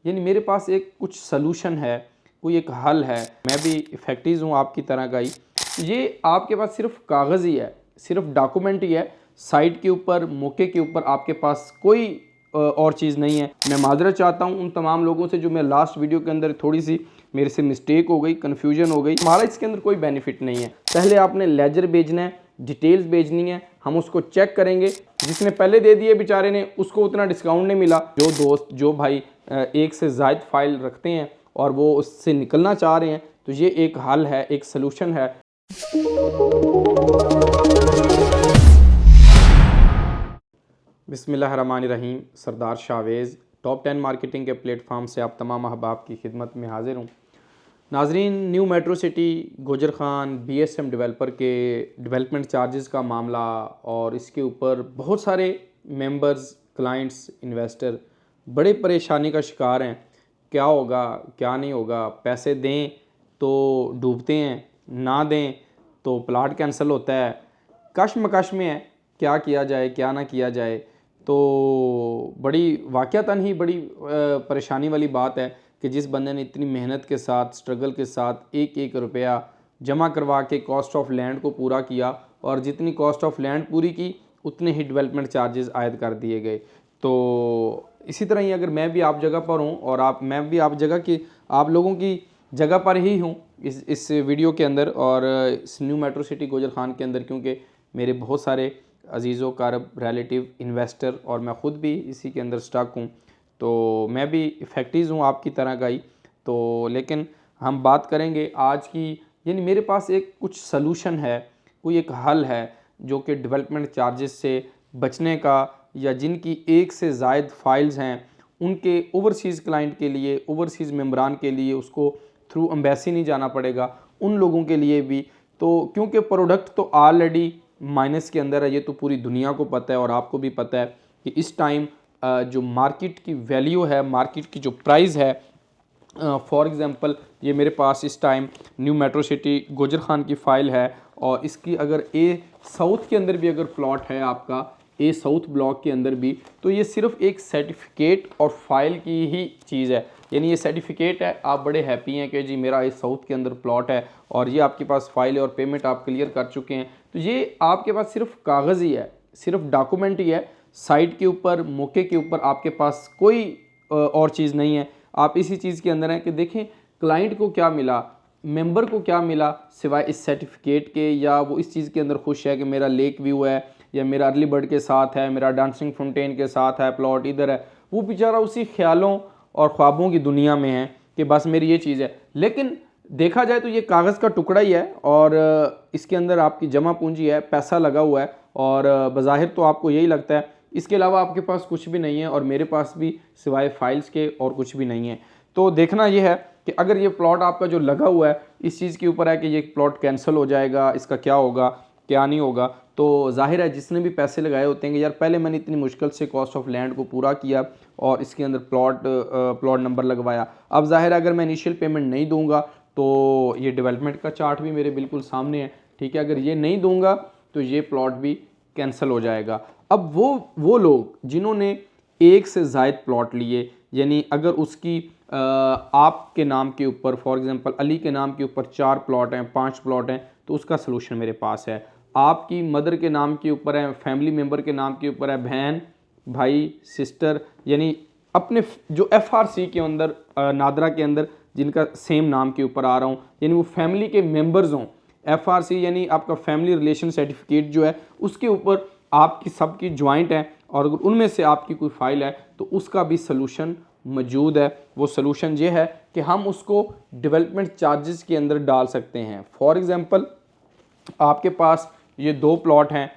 यानी मेरे पास एक कुछ सलूशन है, कोई एक हल है। मैं भी फैक्ट्रीज हूँ आपकी तरह का ही। ये आपके पास सिर्फ कागज़ ही है, सिर्फ डॉक्यूमेंट ही है। साइट के ऊपर, मौके के ऊपर आपके पास कोई और चीज़ नहीं है। मैं माजरत चाहता हूँ उन तमाम लोगों से जो मैं लास्ट वीडियो के अंदर थोड़ी सी मेरे से मिस्टेक हो गई, कन्फ्यूजन हो गई। हमारा इसके अंदर कोई बेनिफिट नहीं है। पहले आपने लेजर भेजना है, डिटेल्स भेजनी है, हम उसको चेक करेंगे। जिसने पहले दे दिए बेचारे ने, उसको उतना डिस्काउंट नहीं मिला। जो दोस्त, जो भाई एक से ज़ायद फाइल रखते हैं और वो उससे निकलना चाह रहे हैं, तो ये एक हल है, एक सलूशन है। बिस्मिल्लाहिर्रहमानिर्रहीम। सरदार शाहवेज़ टॉप 10 मार्केटिंग के प्लेटफॉर्म से आप तमाम अहबाब की खिदमत में हाजिर हूँ। नाजरीन, new metro city Gujar Khan BSM developer के डेवलपमेंट चार्जेस का मामला और इसके ऊपर बहुत सारे मेंबर्स, क्लाइंट्स, इन्वेस्टर बड़े परेशानी का शिकार हैं। क्या होगा, क्या नहीं होगा, पैसे दें तो डूबते हैं, ना दें तो प्लाट कैंसिल होता है। कश्मकश में है, क्या किया जाए, क्या ना किया जाए। तो बड़ी वाक़यातन ही बड़ी परेशानी वाली बात है कि जिस बंदे ने इतनी मेहनत के साथ, स्ट्रगल के साथ एक एक रुपया जमा करवा के कॉस्ट ऑफ लैंड को पूरा किया, और जितनी कॉस्ट ऑफ लैंड पूरी की उतने ही डेवलपमेंट चार्जेस आयद कर दिए गए। तो इसी तरह ही अगर मैं भी आप जगह पर हूँ और मैं भी आप जगह की, आप लोगों की जगह पर ही हूँ इस वीडियो के अंदर और इस new metro city Gujar Khan के अंदर, क्योंकि मेरे बहुत सारे अजीज़ों, कारब, रिलेटिव, इन्वेस्टर और मैं ख़ुद भी इसी के अंदर स्टक हूँ। तो मैं भी फैक्ट्रीज़ हूँ आपकी तरह का ही। तो लेकिन हम बात करेंगे आज की, यानी मेरे पास एक कुछ सलूशन है, कोई एक हल है जो कि डेवलपमेंट चार्जेस से बचने का, या जिनकी एक से ज़ायद फाइल्स हैं उनके ओवरसीज़ क्लाइंट के लिए, ओवरसीज़ मेम्बरान के लिए उसको थ्रू एम्बेसी नहीं जाना पड़ेगा, उन लोगों के लिए भी। तो क्योंकि प्रोडक्ट तो ऑलरेडी माइनस के अंदर है, ये तो पूरी दुनिया को पता है और आपको भी पता है कि इस टाइम जो मार्केट की वैल्यू है, मार्केट की जो प्राइस है, फॉर एग्ज़ाम्पल ये मेरे पास इस time new metro city Gujar Khan की फ़ाइल है, और इसकी अगर ए साउथ के अंदर भी अगर प्लॉट है आपका, ए साउथ ब्लॉक के अंदर भी, तो ये सिर्फ एक सर्टिफिकेट और फाइल की ही चीज़ है। यानी ये सर्टिफिकेट है, आप बड़े हैप्पी हैं कि जी मेरा ए साउथ के अंदर प्लॉट है, और ये आपके पास फाइल है और पेमेंट आप क्लियर कर चुके हैं। तो ये आपके पास सिर्फ कागज़ ही है, सिर्फ डॉक्यूमेंट ही है। साइट के ऊपर, मौके के ऊपर आपके पास कोई और चीज़ नहीं है। आप इसी चीज़ के अंदर हैं कि देखें क्लाइंट को क्या मिला, मेंबर को क्या मिला सिवाय इस सर्टिफिकेट के, या वो इस चीज़ के अंदर खुश है कि मेरा लेक व्यू है, या मेरा अर्ली बर्ड के साथ है, मेरा डांसिंग फाउंटेन के साथ है, प्लॉट इधर है। वो बेचारा उसी ख्यालों और ख्वाबों की दुनिया में है कि बस मेरी ये चीज़ है। लेकिन देखा जाए तो ये कागज़ का टुकड़ा ही है, और इसके अंदर आपकी जमा पूंजी है, पैसा लगा हुआ है, और बज़ाहिर तो आपको यही लगता है। इसके अलावा आपके पास कुछ भी नहीं है, और मेरे पास भी सिवाय फाइल्स के और कुछ भी नहीं है। तो देखना यह है कि अगर ये प्लॉट आपका जो लगा हुआ है इस चीज़ के ऊपर है कि ये प्लॉट कैंसिल हो जाएगा, इसका क्या होगा, क्या नहीं होगा, तो जाहिर है जिसने भी पैसे लगाए होते हैं कि यार पहले मैंने इतनी मुश्किल से कॉस्ट ऑफ लैंड को पूरा किया और इसके अंदर प्लॉट नंबर लगवाया, अब जाहिर है अगर मैं इनिशियल पेमेंट नहीं दूंगा तो ये डेवलपमेंट का चार्ट भी मेरे बिल्कुल सामने है, ठीक है। अगर ये नहीं दूंगा तो ये प्लॉट भी कैंसिल हो जाएगा। अब वो लोग जिन्होंने एक से ज़ायद प्लॉट लिए, यानी अगर उसकी आपके नाम के ऊपर, फॉर एग्जांपल अली के नाम के ऊपर 4 प्लॉट हैं, 5 प्लॉट हैं, तो उसका सलूशन मेरे पास है। आपकी मदर के नाम के ऊपर है, फैमिली मेम्बर के नाम के ऊपर है, बहन, भाई, सिस्टर, यानी अपने जो FRC के अंदर, नादरा के अंदर जिनका सेम नाम के ऊपर आ रहा हूँ, यानी वो फैमिली के मेंबर्स हों। FRC यानी आपका फैमिली रिलेशन सर्टिफिकेट जो है उसके ऊपर आपकी सबकी ज्वाइंट है, और अगर उनमें से आपकी कोई फाइल है तो उसका भी सलूशन मौजूद है। वो सलूशन ये है कि हम उसको डेवलपमेंट चार्जेस के अंदर डाल सकते हैं। फॉर एग्ज़ाम्पल आपके पास ये 2 प्लॉट हैं,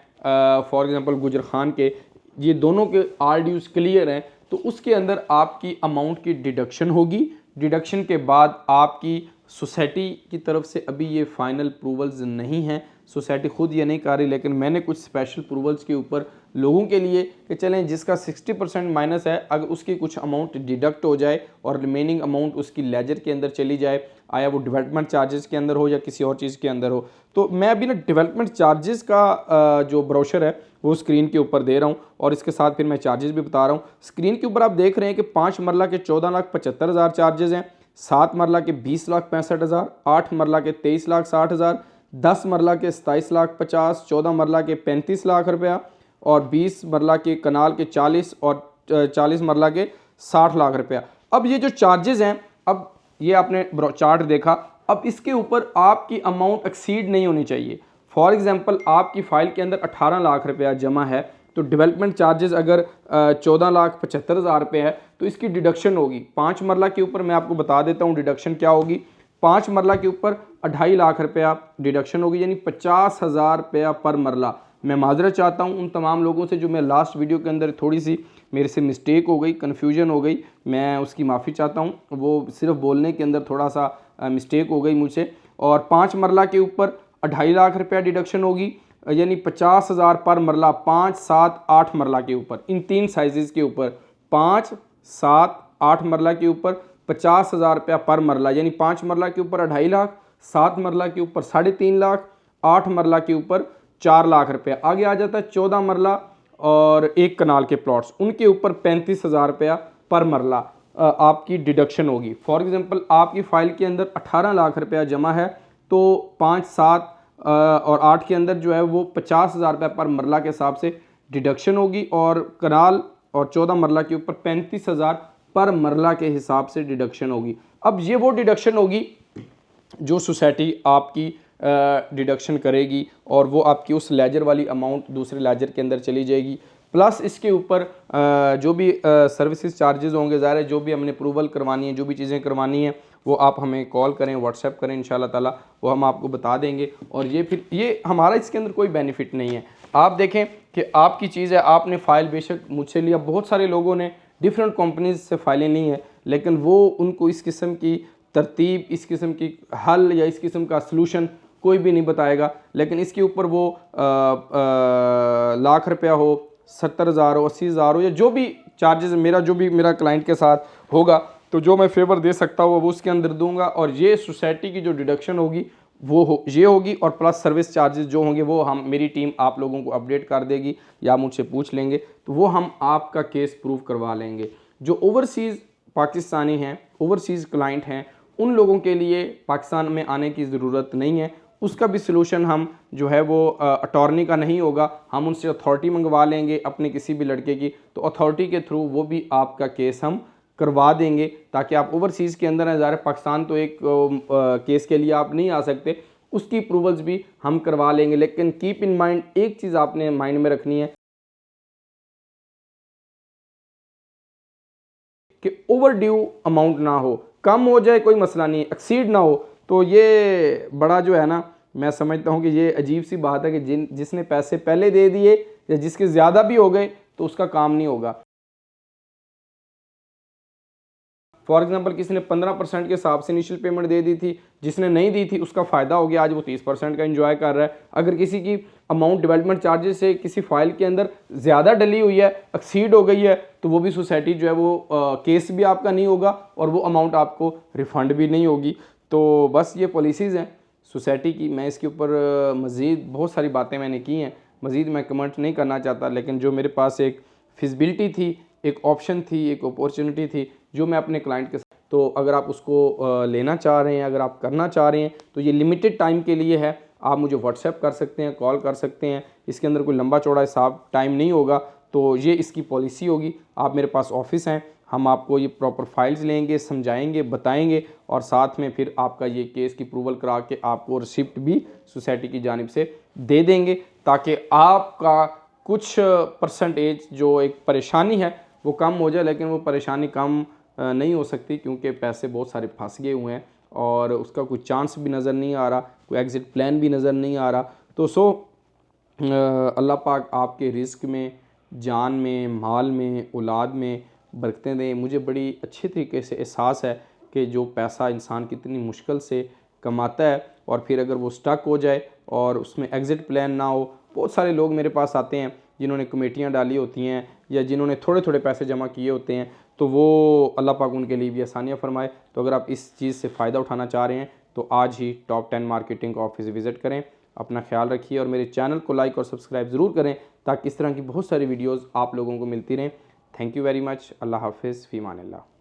फॉर एग्ज़ाम्पल गुजर ख़ान के, ये दोनों के RDUs क्लियर हैं, तो उसके अंदर आपकी अमाउंट की डिडक्शन होगी। डिडक्शन के बाद आपकी सोसाइटी की तरफ से अभी ये फाइनल अप्रूवल्स नहीं हैं, सोसाइटी खुद ये नहीं कर रही, लेकिन मैंने कुछ स्पेशल अप्रूवल्स के ऊपर लोगों के लिए कि चलें जिसका 60% माइनस है, अगर उसकी कुछ अमाउंट डिडक्ट हो जाए और रिमेनिंग अमाउंट उसकी लेजर के अंदर चली जाए, आया वो डेवलपमेंट चार्जेस के अंदर हो या किसी और चीज़ के अंदर हो। तो मैं अभी ना डेवलपमेंट चार्जेस का जो ब्रोशर है वो स्क्रीन के ऊपर दे रहा हूँ और इसके साथ फिर मैं चार्जेस भी बता रहा हूँ। स्क्रीन के ऊपर आप देख रहे हैं कि 5 मरला के 14,75,000 चार्जेस हैं, 7 मरला के 20,65,000, 8 मरला के 23,60,000, 10 मरला के 27,50,000, 14 मरला के 35 लाख रुपया और 20 मरला के कनाल के 40 और 40 मरला के 60 लाख रुपया। अब ये जो चार्जेस हैं, अब ये आपने चार्ट देखा, अब इसके ऊपर आपकी अमाउंट एक्सीड नहीं होनी चाहिए। फॉर एग्जांपल आपकी फ़ाइल के अंदर 18 लाख रुपया जमा है, तो डेवलपमेंट चार्जेस अगर 14,75,000 रुपये है तो इसकी डिडक्शन होगी 5 मरला के ऊपर। मैं आपको बता देता हूँ डिडक्शन क्या होगी। 5 मरला के ऊपर 2.5 लाख रुपया डिडक्शन होगी, यानी 50,000 रुपया पर मरला। मैं माजरत चाहता हूँ उन तमाम लोगों से जो मैं लास्ट वीडियो के अंदर थोड़ी सी मेरे से मिस्टेक हो गई, कन्फ्यूजन हो गई, मैं उसकी माफ़ी चाहता हूँ। वो सिर्फ बोलने के अंदर थोड़ा सा मिस्टेक हो गई मुझसे। और 5 मरला के ऊपर 2.5 लाख रुपया डिडक्शन होगी, यानी 50,000 पर मरला 5, 7, 8 मरला के ऊपर, इन 3 साइजेस के ऊपर 5, 7, 8 मरला के ऊपर 50,000 रुपया पर मरला, यानी 5 मरला के ऊपर 2.5 लाख, 7 मरला के ऊपर 3.5 लाख, 8 मरला के ऊपर 4 लाख रुपया। आगे आ जाता है 14 मरला और 1 कनाल के प्लॉट्स, उनके ऊपर 35,000 रुपया पर मरला आपकी डिडक्शन होगी। फॉर एग्जांपल आपकी फ़ाइल के अंदर 18 लाख रुपया जमा है, तो 5, 7 और 8 के अंदर जो है वो 50,000 रुपये पर मरला के हिसाब से डिडक्शन होगी और कनाल और 14 मरला के ऊपर 35,000 पर मरला के हिसाब से डिडक्शन होगी। अब ये वो डिडक्शन होगी जो सोसाइटी आपकी डिडक्शन करेगी और वो आपकी उस लेजर वाली अमाउंट दूसरे लेजर के अंदर चली जाएगी। प्लस इसके ऊपर जो भी सर्विसेज चार्जेस होंगे, ज़ाहिर है जो भी हमने अप्रूवल करवानी है, जो भी चीज़ें करवानी है वो आप हमें कॉल करें, व्हाट्सएप करें, इंशाल्लाह ताला वो हम आपको बता देंगे। और ये हमारा इसके अंदर कोई बेनिफिट नहीं है। आप देखें कि आपकी चीज़ है, आपने फ़ाइल बेशक मुझसे लिया, बहुत सारे लोगों ने डिफरेंट कंपनीज से फ़ाइलें ली हैं, लेकिन वो उनको इस किस्म की तरतीब, इस किस्म की हल या इस किस्म का सलूशन कोई भी नहीं बताएगा। लेकिन इसके ऊपर वो लाख रुपया हो, 70,000 हो, 80,000 हो, या जो भी चार्जेस मेरा क्लाइंट के साथ होगा, तो जो मैं फेवर दे सकता हूँ वो उसके अंदर दूंगा। और ये सोसाइटी की जो डिडक्शन होगी वो ये होगी, और प्लस सर्विस चार्जेस जो होंगे वो मेरी टीम आप लोगों को अपडेट कर देगी या मुझसे पूछ लेंगे, तो वो हम आपका केस प्रूव करवा लेंगे। जो ओवरसीज़ पाकिस्तानी हैं, ओवरसीज़ क्लाइंट हैं, उन लोगों के लिए पाकिस्तान में आने की ज़रूरत नहीं है। उसका भी सलूशन हम जो है वो अटॉर्नी का नहीं होगा, हम उनसे अथॉरिटी मंगवा लेंगे अपने किसी भी लड़के की, तो अथॉरिटी के थ्रू वो भी आपका केस हम करवा देंगे, ताकि आप ओवरसीज़ के अंदर हैं। ज़ाहिर पाकिस्तान तो एक केस के लिए आप नहीं आ सकते, उसकी अप्रूवल्स भी हम करवा लेंगे। लेकिन कीप इन माइंड, एक चीज़ आपने माइंड में रखनी है कि ओवर ड्यू अमाउंट ना हो, कम हो जाए कोई मसला नहीं, एक्सीड ना हो। तो ये बड़ा जो है ना, मैं समझता हूँ कि ये अजीब सी बात है कि जिसने पैसे पहले दे दिए या जिसके ज़्यादा भी हो गए तो उसका काम नहीं होगा। फॉर एग्जांपल किसी ने 15% के हिसाब से इनिशियल पेमेंट दे दी थी, जिसने नहीं दी थी उसका फ़ायदा हो गया, आज वो 30% का एंजॉय कर रहा है। अगर किसी की अमाउंट डेवलपमेंट चार्जेस से किसी फाइल के अंदर ज़्यादा डली हुई है, एक्सीड हो गई है, तो वो भी सोसाइटी जो है वो केस भी आपका नहीं होगा और वो अमाउंट आपको रिफ़ंड भी नहीं होगी। तो बस ये पॉलिसीज़ हैं सोसाइटी की। मैं इसके ऊपर मज़ीद बहुत सारी बातें मैंने की हैं, मज़ीद मैं कमेंट नहीं करना चाहता, लेकिन जो मेरे पास एक फिजिबिलिटी थी, एक ऑप्शन थी, एक अपॉर्चुनिटी थी जो मैं अपने क्लाइंट के साथ, तो अगर आप उसको लेना चाह रहे हैं, अगर आप करना चाह रहे हैं, तो ये लिमिटेड टाइम के लिए है। आप मुझे व्हाट्सएप कर सकते हैं, कॉल कर सकते हैं, इसके अंदर कोई लंबा चौड़ा हिसाब टाइम नहीं होगा। तो ये इसकी पॉलिसी होगी। आप मेरे पास ऑफिस हैं, हम आपको ये प्रॉपर फाइल्स लेंगे, समझाएंगे, बताएंगे और साथ में फिर आपका ये केस की अप्रूवल करा के आपको रिसिप्ट भी सोसाइटी की जानिब से दे देंगे, ताकि आपका कुछ परसेंटेज जो एक परेशानी है वो कम हो जाए। लेकिन वो परेशानी कम नहीं हो सकती, क्योंकि पैसे बहुत सारे फंस गए हुए हैं और उसका कोई चांस भी नज़र नहीं आ रहा, कोई एग्ज़िट प्लान भी नज़र नहीं आ रहा। तो अल्लाह पाक आपके रिस्क में, जान में, माल में, औलाद में बरकतें दें। मुझे बड़ी अच्छे तरीके से एहसास है कि जो पैसा इंसान कितनी मुश्किल से कमाता है और फिर अगर वो स्टक हो जाए और उसमें एग्ज़िट प्लान ना हो। बहुत सारे लोग मेरे पास आते हैं जिन्होंने कमेटियाँ डाली होती हैं या जिन्होंने थोड़े थोड़े पैसे जमा किए होते हैं, तो वो अल्लाह पाक उनके लिए भी आसानियाँ फ़रमाए। तो अगर आप इस चीज़ से फ़ायदा उठाना चाह रहे हैं तो आज ही टॉप 10 मार्केटिंग ऑफिस विज़िट करें। अपना ख्याल रखिए और मेरे चैनल को लाइक और सब्सक्राइब ज़रूर करें ताकि इस तरह की बहुत सारी वीडियोज़ आप लोगों को मिलती रहें। Thank you very much. अल्लाह हाफ़िज़, फ़ी अमान अल्लाह।